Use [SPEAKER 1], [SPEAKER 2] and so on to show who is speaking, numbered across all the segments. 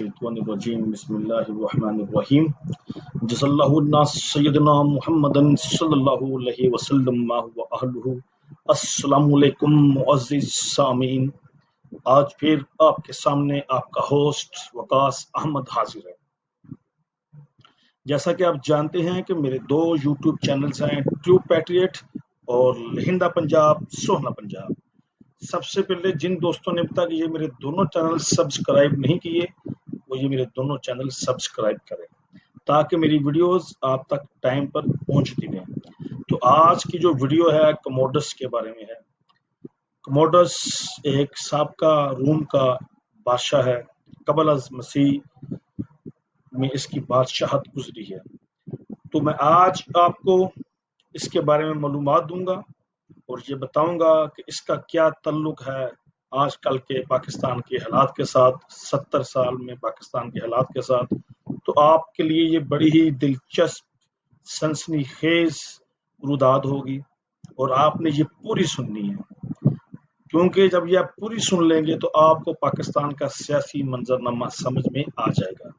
[SPEAKER 1] मिनश्शैतानिर्रजीम बिस्मिल्लाहिर्रहमानिर्रहीम जज़ल्लाहुन्नास सय्यदना मुहम्मदन सल्लल्लाहु अलैहि वसल्लम व अहलुहु। अस्सलामु अलैकुम मुअज़्ज़िज़ सामीन। आज फिर आपके सामने आपका होस्ट वकास अहमद हाजिर है। जैसा कि आप जानते हैं कि मेरे दो यूट्यूब चैनल्स हैं, ट्रू पैट्रियट और लहिंदा पंजाब सोहना पंजाब। सबसे पहले जिन दोस्तों ने अब तक ये मेरे दोनों चैनल सब्सक्राइब नहीं किए वो ये मेरे दोनों चैनल सब्सक्राइब करें ताकि मेरी वीडियोस आप तक टाइम पर पहुंचती रहें। तो आज की जो वीडियो है कमोडस के बारे में है। कमोडस एक साबका रूम का बादशाह है। कबल अज़ मसीह में इसकी बादशाहत गुजरी है। तो मैं आज आपको इसके बारे में मालूमात दूंगा और ये बताऊंगा कि इसका क्या ताल्लुक है आजकल के पाकिस्तान के हालात के साथ, 70 साल में पाकिस्तान के हालात के साथ। तो आपके लिए ये बड़ी ही दिलचस्प सनसनीखेज रुदाद होगी और आपने ये पूरी सुननी है, क्योंकि जब ये आप पूरी सुन लेंगे तो आपको पाकिस्तान का सियासी मंजरनामा समझ में आ जाएगा।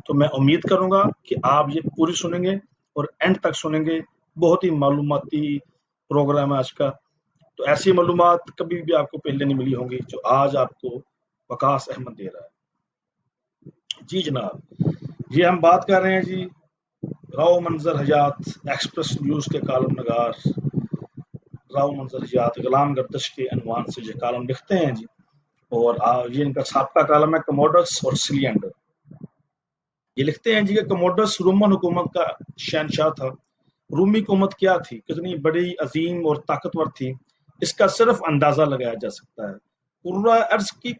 [SPEAKER 1] तो मैं उम्मीद करूंगा कि आप ये पूरी सुनेंगे और एंड तक सुनेंगे। बहुत ही मालूमाती प्रोग्राम है आज का। तो ऐसी मालूमात कभी भी आपको पहले नहीं मिली होंगी जो आज आपको वकास अहमद दे रहा है। जी जनाब, ये हम बात कर रहे हैं जी राव मंजर हयात एक्सप्रेस न्यूज के कालम नगार राव मंजर हयात गुलाम गर्दिश के अनवान से ये कालम लिखते हैं जी। और ये इनका साबका कालम है कमोडस और सिलियंडर। ये लिखते हैं जी कि कमोडस रोमन हुकूमत का शहनशाह था। रूमी हुकूमत क्या थी, कितनी बड़ी अजीम और ताकतवर थी, इसका सिर्फ अंदाजा लगाया जा सकता है। पूरा अर्ज की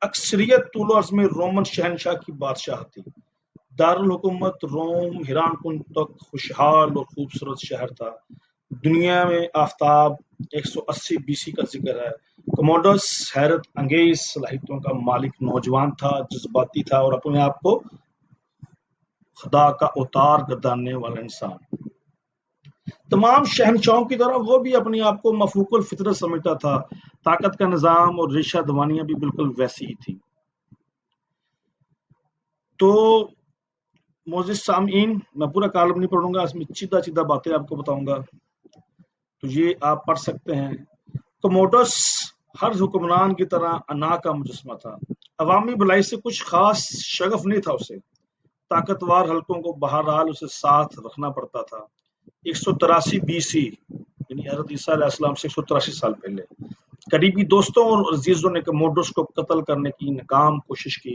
[SPEAKER 1] अक्सरियत तूल अर्ज में रोमन शहनशाह की बादशाह थी। दारुल हुकूमत रोम हिरानकुंड तक खुशहाल और खूबसूरत शहर था। दुनिया में आफ्ताब 180 बीसी का जिक्र है। कमोडस हैरत अंगेज सलाहियतों का मालिक नौजवान था, जज्बाती था और अपने आप को खुदा का उतार गर्दानने वाला इंसान। तमाम शहनशाहों की तरह वो भी अपने आप को मफूकुल फितरत समझता था। ताकत का निजाम और रेशा दवानियां भी बिल्कुल वैसी ही थी। तो मोजिस सामीन, मैं पूरा कालम नहीं पढ़ूंगा, इसमें सीधा सीधा बातें आपको बताऊंगा, तो ये आप पढ़ सकते हैं। कमोडस हर हुक्मरान की तरह अना का मुजस्मा था। अवामी भलाई से कुछ खास शगफ नहीं था उसे। ताकतवर हलकों को बहरहाल उसे साथ रखना पड़ता था। 183 बीसी यानी हज़रत ईसा अलैहिस्सलाम से 183 साल पहले करीबी दोस्तों और अजीजों ने कमोडस को कत्ल करने की नाकाम कोशिश की।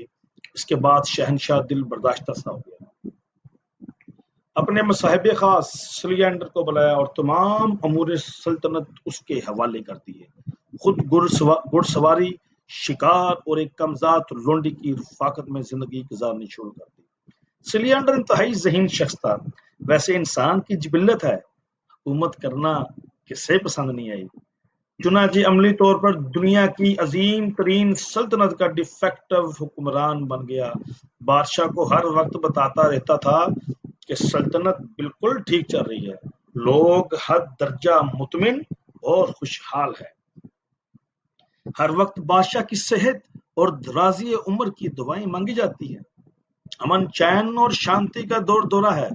[SPEAKER 1] इसके बाद शहनशाह दिल बर्दाश्त सा हो गया। अपने मसाहिब खास सिलियंडर को बुलाया और तमाम अमूर सल्तनत उसके हवाले कर दिए। खुद घुड़सवारी, शिकार और एक कमजात लोंडी की रफाकत में जिंदगी गुजारनी शुरू कर दी। सिलियंडर इंतहाई ज़हीन शख्स था। वैसे इंसान की जिबिल्लत है, हुकूमत करना किसे पसंद नहीं आई। चुनांचे अमली तौर पर दुनिया की अजीम तरीन सल्तनत का डिफेक्टिव हुक्मरान बन गया। बादशाह को हर वक्त बताता रहता था कि सल्तनत बिल्कुल ठीक चल रही है, लोग हद दर्जा मुतमिन और खुशहाल है। हर वक्त बादशाह की सेहत और दराजी उम्र की दुआएं मांगी जाती है। अमन, चैन और शांति का दौर दौरा है।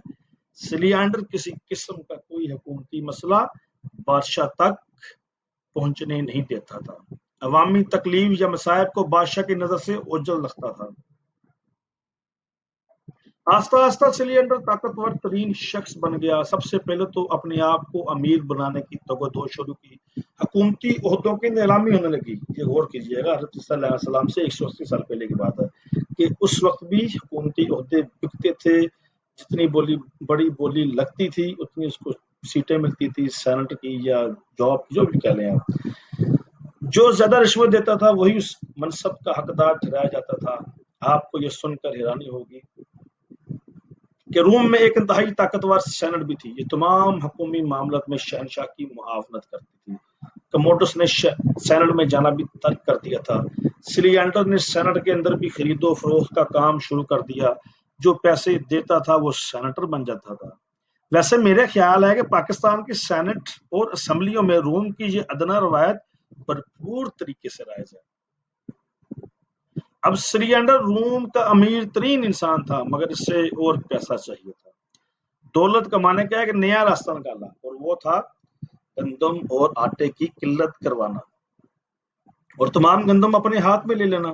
[SPEAKER 1] सिलियंडर किसी किस्म का कोई हुकूमती मसला बादशाह तक पहुंचने नहीं देता था। अवामी तकलीफ या मसायब को बादशाह की नजर से ओझल रखता था। आस्ता आस्ता सिलियंडर ताकतवर तरीन शख्स बन गया। सबसे पहले तो अपने आप को अमीर बनाने की तगदो शुरू की। हुकूमती ओहदों की नीलामी होने लगी। ये गौर कीजिएगा, हज़रत ईसा अलैहिस्सलाम से 180 साल पहले की बात है कि उस वक्त भी हुकूमती ओहदे बिकते थे। जितनी बड़ी बोली लगती थी उतनी उसको सीटें मिलती थी, सेनेट की या जॉब जो भी कह लें आप। जो ज्यादा रिश्वत देता था वही उस मनसब का हकदार ठहराया जाता था। आपको ये सुनकर हैरानी होगी कि रोम में एक इंतहाई ताकतवर सेनेट भी थी। ये तमाम हुकूमी मामलों में शहनशाह की मुआवनत करती थी। कमोडस ने सेनेट में जाना भी तर्क कर दिया था। सिलियंडर ने सेनेट के अंदर भी खरीदो फरोख्त का काम शुरू कर दिया। जो पैसे देता था वो सेनेटर बन जाता था। वैसे मेरे ख्याल है कि पाकिस्तान की सेनेट और असम्बलियों में रोम की ये अदना रवायत भरपूर तरीके से राइज है। اب سلیانڈر روم کا امیر ترین انسان تھا، مگر اس سے اور پیسہ چاہیے تھا۔ دولت کمانے کا ایک نیا راستہ نکالا، اور وہ تھا گندم اور آٹے کی قلت کروانا اور تمام گندم اپنے ہاتھ میں لے لینا۔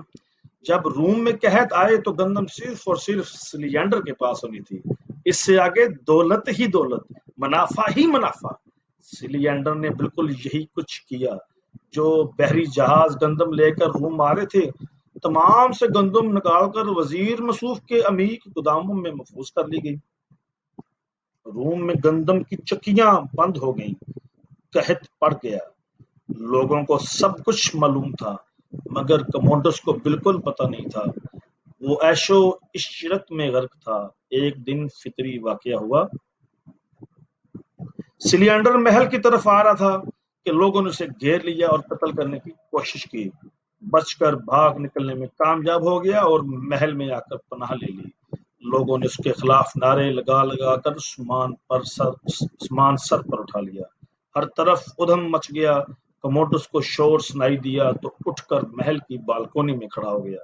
[SPEAKER 1] جب روم میں قحط آئے تو گندم صرف اور صرف سلیانڈر کے پاس ہونی تھی۔ اس سے آگے دولت ہی دولت، منافع ہی منافع۔ سلیانڈر نے بالکل یہی کچھ کیا۔ جو بحری جہاز گندم لے کر روم آ رہے تھے، تمام سے گندم نکال کر وزیر مسوف کے امیر کے گوداموں میں محفوظ کر لی گئی۔ روم میں گندم کی چکیاں بند ہو گئیں، قحط پڑ گیا۔ لوگوں کو سب کچھ معلوم تھا، مگر کموڈس کو بالکل پتہ نہیں تھا۔ وہ عیش و عشرت میں غرق تھا۔ ایک دن فطری واقعہ ہوا۔ سلیانڈر محل کی طرف آ رہا تھا کہ لوگوں نے اسے گھیر لیا اور قتل کرنے کی کوشش کی۔ بچ کر بھاگ نکلنے میں کامیاب ہو گیا اور محل میں آ کر پناہ لے لی۔ لوگوں نے اس کے خلاف نعرے لگا لگا کر سامان سر پر اٹھا لیا۔ ہر طرف ادھم مچ گیا۔ کموڈس کو شور سنائی دیا تو اٹھ کر محل کی بالکونی میں کھڑا ہو گیا۔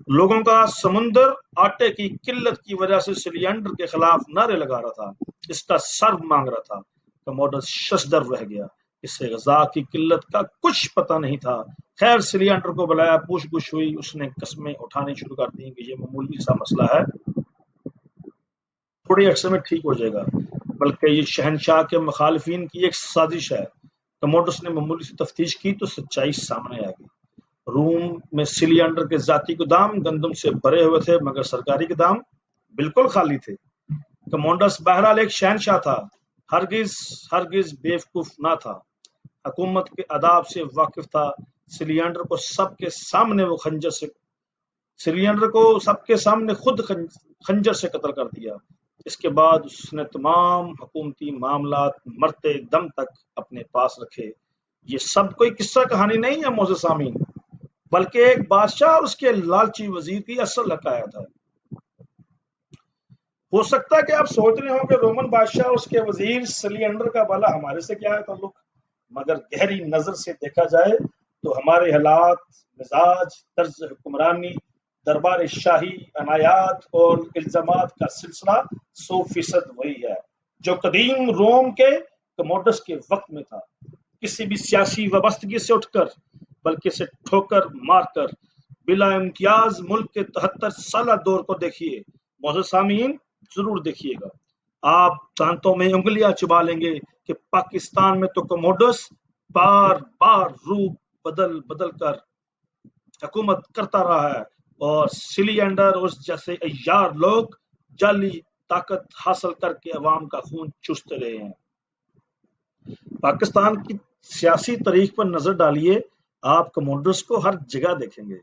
[SPEAKER 1] لوگوں کا سمندر آٹے کی قلت کی وجہ سے سلیانڈر کے خلاف نعرے لگا رہا تھا، اس کا سر مانگ رہا تھا۔ کموڈس ششدر رہ گیا، اسے غذا کی قلت کا کچھ پتہ نہیں تھا۔ خیر سلیانڈر کو بلایا، پوچھ گچھ ہوئی، اس نے قسمیں اٹھانی شروع کر دی کہ یہ معمولی سا مسئلہ ہے، تھوڑے عرصے میں ٹھیک ہو جائے گا، بلکہ یہ شہنشاہ کے مخالفین کی ایک سازش ہے۔ کموڈس نے معمولی سی تفتیش کی تو سچائی سامنے آ گئی۔ روم میں سلیانڈر کے ذاتی گودام گندم سے بھرے ہوئے تھے، مگر سرکاری گودام بالکل خالی تھے۔ کموڈس بہرحال ایک شہنشاہ تھا، ہرگز بیوقوف نہ تھا، حکومت کے آداب سے واقف تھا۔ سلیانڈر کو سب کے سامنے خود خنجر سے قتل کر دیا۔ اس کے بعد اس نے تمام حکومتی معاملات مرتے دم تک اپنے پاس رکھے۔ یہ سب کوئی قصہ کہانی نہیں ہے معزز سامعین، بلکہ ایک بادشاہ اور اس کے لالچی وزیر کی اصل حکایت ہے۔ ہو سکتا ہے کہ آپ سوچ رہے ہوں کہ رومن بادشاہ اور اس کے وزیر سلیانڈر کا بھلا ہمارے سے کیا ہے تعلق، مگر گہری نظر سے دیکھا جائے تو ہمارے حالات، مزاج، طرز حکمرانی، دربار شاہی، عنایات اور الزامات کا سلسلہ 100% وہی ہے جو قدیم روم کے کموڈس کے وقت میں تھا۔ کسی بھی سیاسی وابستگی سے اٹھ کر، بلکہ اسے ٹھوکر مار کر بلا امتیاز ملک کے 73 سالہ دور کو دیکھیے۔ معزز سامعین ضرور دیکھیے گا، آپ دانتوں میں انگلیاں چبا لیں گے کہ پاکستان میں تو کموڈس بار بار روپ بدل بدل کر حکومت کرتا رہا ہے، اور سلیانڈر اور اس جیسے عیار لوگ جعلی طاقت حاصل کر کے عوام کا خون چوستے رہے ہیں۔ پاکستان کی سیاسی تاریخ پر نظر ڈالیے، آپ کموڈس کو ہر جگہ دیکھیں گے۔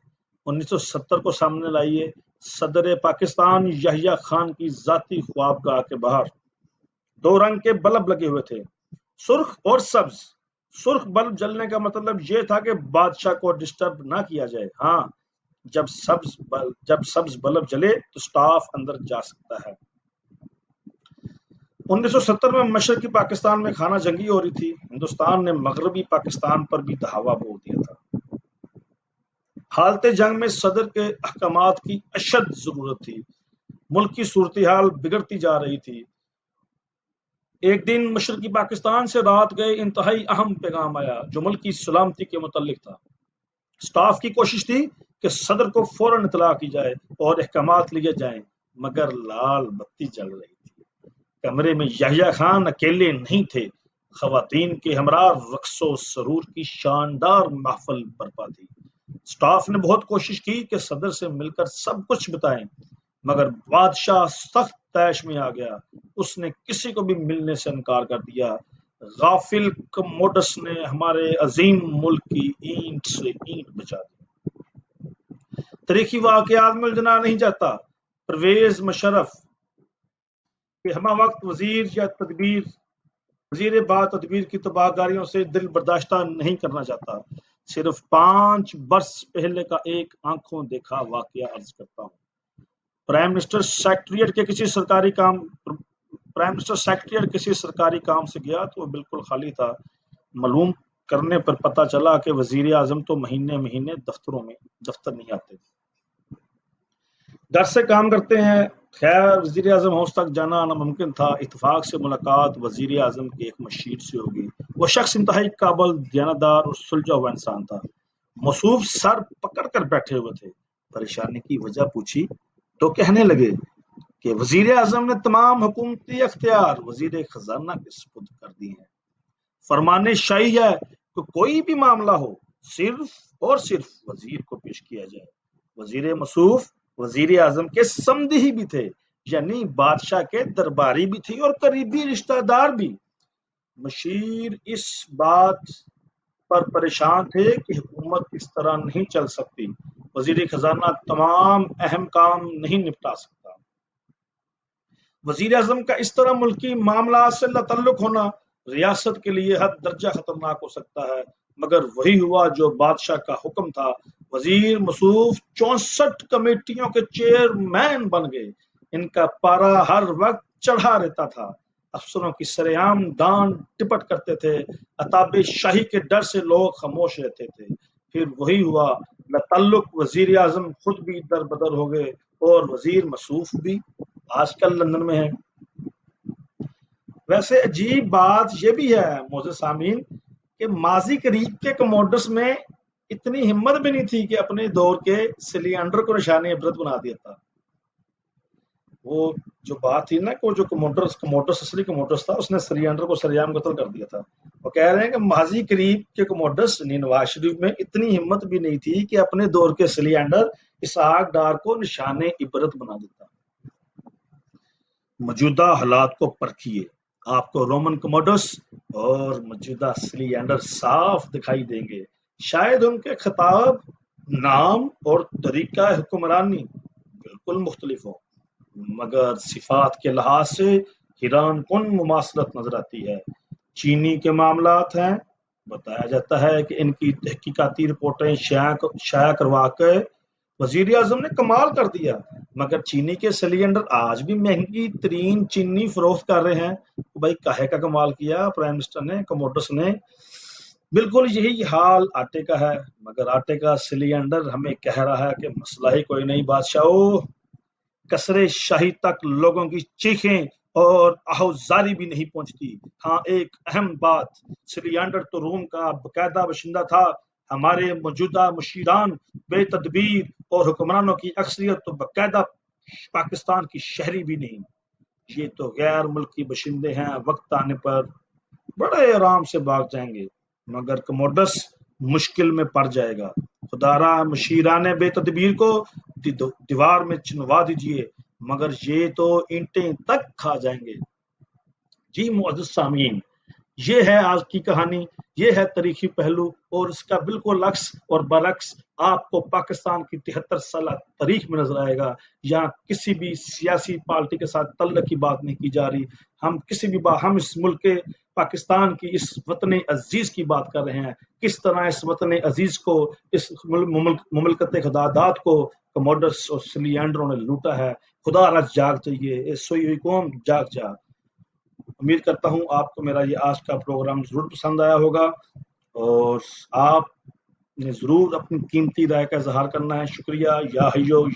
[SPEAKER 1] 1970 کو سامنے لائیے، صدر پاکستان یحییٰ خان کی ذاتی خوابگاہ کے باہر 2 رنگ کے بلب لگے ہوئے تھے، سرخ اور سبز۔ سرخ بلب جلنے کا مطلب یہ تھا کہ بادشاہ کو ڈسٹرب نہ کیا جائے، ہاں جب سبز بلب جلے تو سٹاف اندر جا سکتا ہے۔ 1970 میں مشرقی پاکستان میں خانہ جنگی ہو رہی تھی، ہندوستان نے مغربی پاکستان پر بھی دھاوا بول دیا تھا۔ حالت جنگ میں صدر کے احکامات کی اشد ضرورت تھی، ملک کی صورتحال بگڑتی جا رہی تھی۔ ایک دن مشرقی پاکستان سے رات گئے انتہائی اہم پیغام آیا جو ملک کی سلامتی کے متعلق تھا۔ سٹاف کی کوشش تھی کہ صدر کو فوراً اطلاع کی جائے اور احکامات لیے جائیں، مگر لال بتی جل رہی تھی۔ کمرے میں یحییٰ خان اکیلے نہیں تھے، خواتین کے ہمراہ رقص و سرور کی شاندار محفل برپا تھی۔ سٹاف نے بہت کوشش کی کہ صدر سے مل کر سب کچھ بتائیں، مگر بادشاہ سخت طیش میں آ گیا، اس نے کسی کو بھی ملنے سے انکار کر دیا۔ غافل کموڈس نے ہمارے عظیم ملک کی اینٹ سے اینٹ بچا دی۔ تاریخی واقعات میں الجھنا نہیں چاہتا، پرویز مشرف کہ ہمہ وقت وزیر با تدبیر کی تباہ کاریوں سے دل برداشتہ نہیں کرنا چاہتا، صرف 5 برس پہلے کا ایک آنکھوں دیکھا واقعہ عرض کرتا ہوں۔ پرائم منسٹر سیکریٹریٹ کسی سرکاری کام سے گیا تو وہ بالکل خالی تھا۔ معلوم کرنے پر پتہ چلا کہ وزیر اعظم تو مہینے دفتر نہیں آتے۔ घर से काम करते हैं। खैर वजीर आजम हाउस तक जाना नामुमकिन था। इत्तेफाक से मुलाकात वजीर आजम के एक मशीर से होगी। वो शख्स इंतहाई काबल, दयानतदार और सुलझा हुआ इंसान था। मसूफ सर पकड़ कर बैठे हुए थे। परेशानी की वजह पूछी तो कहने लगे कि वजीर आजम ने तमाम हुकूमती अख्तियार वजीर खजाना के सुपुर्द कर दिए हैं। फरमाने शाही है कि कोई भी मामला हो सिर्फ और सिर्फ वजीर को पेश किया जाए। वजीर मसूफ वजीर आजम के समधी ही भी थे, यानी बादशाह के दरबारी भी थे और करीबी रिश्तेदार भी। मशीर इस बात पर परेशान थे कि हुकूमत इस तरह नहीं चल सकती। वजीर खजाना तमाम अहम काम नहीं निपटा सकता। वजीर अजम का इस तरह मुल्की मामला से ताल्लुक होना रियासत के लिए हद दर्जा खतरनाक हो सकता है। मगर वही हुआ जो बादशाह का हुक्म था। वजीर मसूफ 64 कमेटियों के चेयरमैन बन गए। इनका पारा हर वक्त चढ़ा रहता था। अफसरों की सरेआम दान टिपट करते थे। अताबे शाही के डर से लोग खामोश रहते थे। फिर वही हुआ, ताल्लुक वजीर आजम खुद भी दर बदर हो गए और वजीर मसूफ भी। आजकल लंदन में है। वैसे अजीब बात यह भी है मोज़े सामीन कि माजी करीब के कमोडस में इतनी हिम्मत भी नहीं थी कि अपने दौर के सिलियंडर को निशाने इबरत बना दिया था। वो जो बात थी ना कि जो कमोडस कमोडस असली कमोडस था, उसने सिलियंडर को सरेआम कत्ल कर दिया था। वो कह रहे हैं कि माजी करीब के कमोडस नवाज शरीफ में इतनी हिम्मत भी नहीं थी कि अपने दौर के सिलियंडर इसहाक डार को निशाने इबरत बना देता। मौजूदा हालात को परखिए, आपको रोमन कमोडस और मौजूदा सिलियंडर साफ दिखाई देंगे। शायद उनके खिताब, नाम और तरीका हुक्मरानी बिल्कुल मुख्तलिफ हो, मगर सिफात के लिहाज से हैरान कुन मुमासलत नजर आती है। चीनी के मामलात हैं। बताया जाता है कि इनकी तहकीकाती रिपोर्टें शाया करवा के वजीर आजम ने कमाल कर दिया। मगर चीनी के सिलेंडर आज भी महंगी तरीन चीनी फरोख्त कर रहे हैं। तो भाई काहे का कमाल किया प्राइम मिनिस्टर ने, कमोडस ने। बिल्कुल यही हाल आटे का है। मगर आटे का सिलेंडर हमें कह रहा है कि मसला ही कोई नहीं बादशाह। कसरे शाही तक लोगों की चीखें और आहुजारी भी नहीं पहुंचती। हाँ, एक अहम बात, सिलियंडर तो रूम का बकायदा बाशिंदा था। हमारे मौजूदा मुशीरान बेतदबीर और हुक्मरानों की अक्सरियत तो बकायदा पाकिस्तान की शहरी भी नहीं। ये तो गैर मुल्की बशिंदे हैं, वक्त आने पर बड़े आराम से भाग जाएंगे। मगर कमोडस मुश्किल में पड़ जाएगा। खुदारा मुशीराने बेतदबीर को दीवार में चिनवा दीजिए, मगर ये तो ईंटें तक खा जाएंगे। जी मुअज़्ज़िज़ सामीन, ये है आज की कहानी, ये है तारीखी पहलू और इसका बिल्कुल अक्स और बरक्स आपको पाकिस्तान की 73 साल तारीख में नजर आएगा। यहाँ किसी भी सियासी पार्टी के साथ तल्लक की बात नहीं की जा रही। हम इस मुल्क के पाकिस्तान की इस वतन अजीज की बात कर रहे हैं। किस तरह इस वतन अजीज को, इस मुमलकत खुदादात को कमोडस और सिलियंडरों ने लूटा है। खुदा रज जाग चाहिए, सोई हुई कौम जाग जा। उम्मीद करता हूँ आपको मेरा ये आज का प्रोग्राम जरूर पसंद आया होगा और आपने जरूर अपनी कीमती राय का इजहार करना है। शुक्रिया। या हयो या